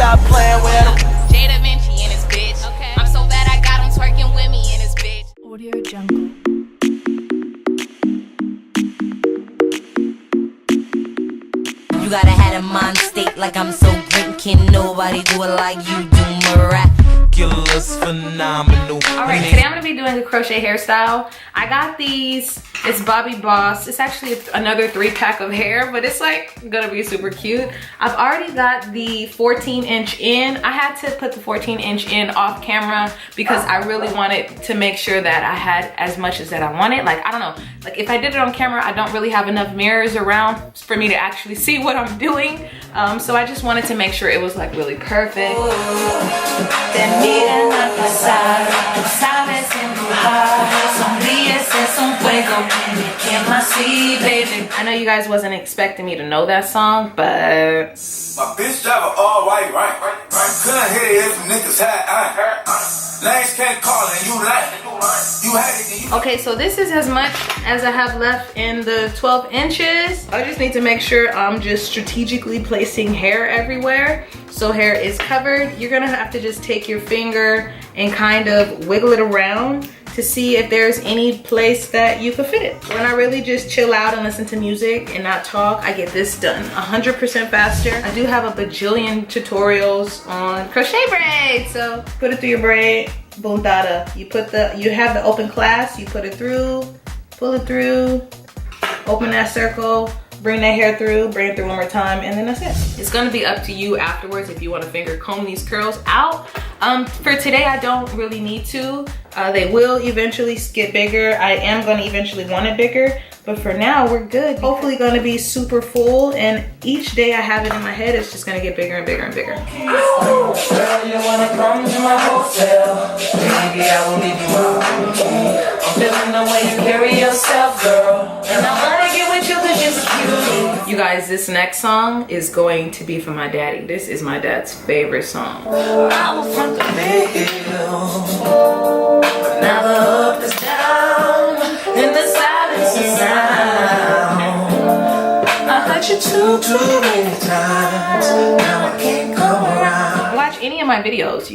stop playing with him. DEVINCI in his bitch. Okay. I'm so bad I got him twerking with me in his bitch. Audio Jungle. You gotta have a mind state like I'm so great. Can't nobody do it like you do, miraculous, phenomenal. Alright, today I'm gonna be doing a crochet hairstyle. I got these, it's Bobbi Boss. It's actually another 3-pack of hair, but it's like gonna be super cute. I've already got the 14-inch in. I had to put the 14-inch in off camera because I really wanted to make sure that I had as much as that I wanted. Like, I don't know, like if I did it on camera, I don't really have enough mirrors around for me to actually see what I'm doing. So I just wanted to make sure it was like really perfect. I know you guys wasn't expecting me to know that song, but my bitch driver all right. Couldn't hit it if niggas had lanes can't call and you like you had it. Okay, so this is as much as I have left in the 12 inches. I just need to make sure I'm just strategically placing hair everywhere so hair is covered. You're gonna have to just take your finger and kind of wiggle it around to see if there's any place that you could fit it. When I really just chill out and listen to music and not talk, I get this done 100% faster. I do have a bajillion tutorials on crochet braids. So put it through your braid, boom, dada. You have the open clasp, you put it through, pull it through, open that circle, bring that hair through, bring it through one more time, and then that's it. It's gonna be up to you afterwards if you wanna finger comb these curls out. For today, I don't really need to. They will eventually get bigger. I am gonna eventually want it bigger, but for now, we're good. Hopefully gonna be super full, and each day I have it in my head, it's just gonna get bigger and bigger and bigger. Girl, you wanna come to my hotel? Maybe I will leave you out. I'm feeling the way you carry yourself, girl, and I wanna get with you 'cause you're cute. You guys, this next song is going to be for my daddy. This is my dad's favorite song. I was from the hill, but now the up is down, and the silence is sound. I hurt you too many times, now I can't come around. Watch any of my videos,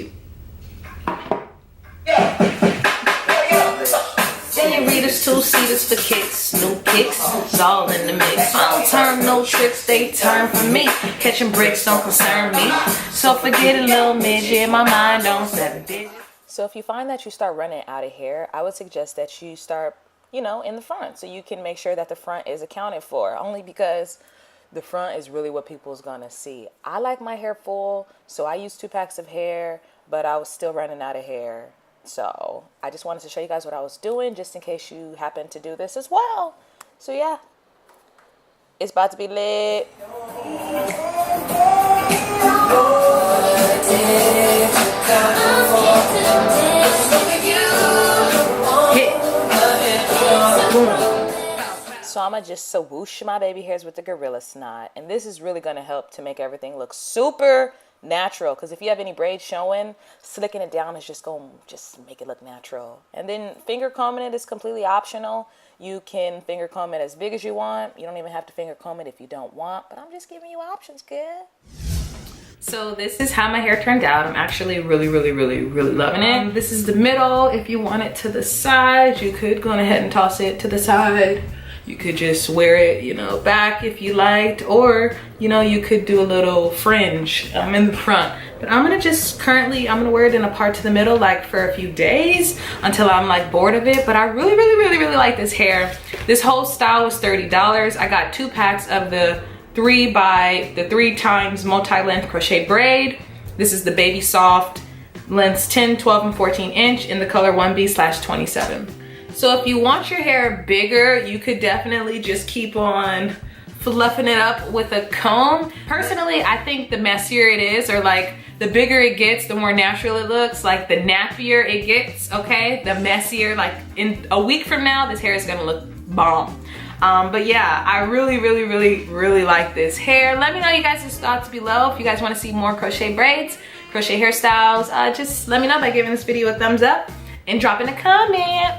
Readers, 2-seaters for kicks, new kicks, it's all in the mix. I don't turn no tricks, they turn for me. Catching bricks don't concern me. So forget a little midget, my mind on 7 digits. So if you find that you start running out of hair, I would suggest that you start, you know, in the front, so you can make sure that the front is accounted for, only because the front is really what people's gonna see. I like my hair full, so I use 2 packs of hair, but I was still running out of hair. So I just wanted to show you guys what I was doing, just in case you happen to do this as well. So yeah, it's about to be lit. So I'm gonna just swoosh my baby hairs with the Gorilla Snot, and this is really gonna help to make everything look super natural, because if you have any braids showing, slicking it down is just gonna make it look natural. And then finger combing it is completely optional. You can finger comb it as big as you want. You don't even have to finger comb it if you don't want, but I'm just giving you options, kid. So this is how my hair turned out. I'm actually really loving it. This is the middle. If you want it to the side, you could go ahead and toss it to the side. You could just wear it, you know, back if you liked, or, you know, you could do a little fringe in the front. But I'm gonna just I'm gonna wear it in a part to the middle, like for a few days until I'm like bored of it. But I really like this hair. This whole style was $30. I got 2 packs of the 3 times multi-length crochet braid. This is the Baby Soft, lengths 10, 12, and 14 inch in the color 1B/27. So if you want your hair bigger, you could definitely just keep on fluffing it up with a comb. Personally, I think the messier it is, or like the bigger it gets, the more natural it looks. Like the nappier it gets, okay? The messier, like in a week from now, this hair is gonna look bomb. But yeah, I really like this hair. Let me know you guys' thoughts below. If you guys wanna see more crochet braids, crochet hairstyles, just let me know by giving this video a thumbs up and dropping a comment.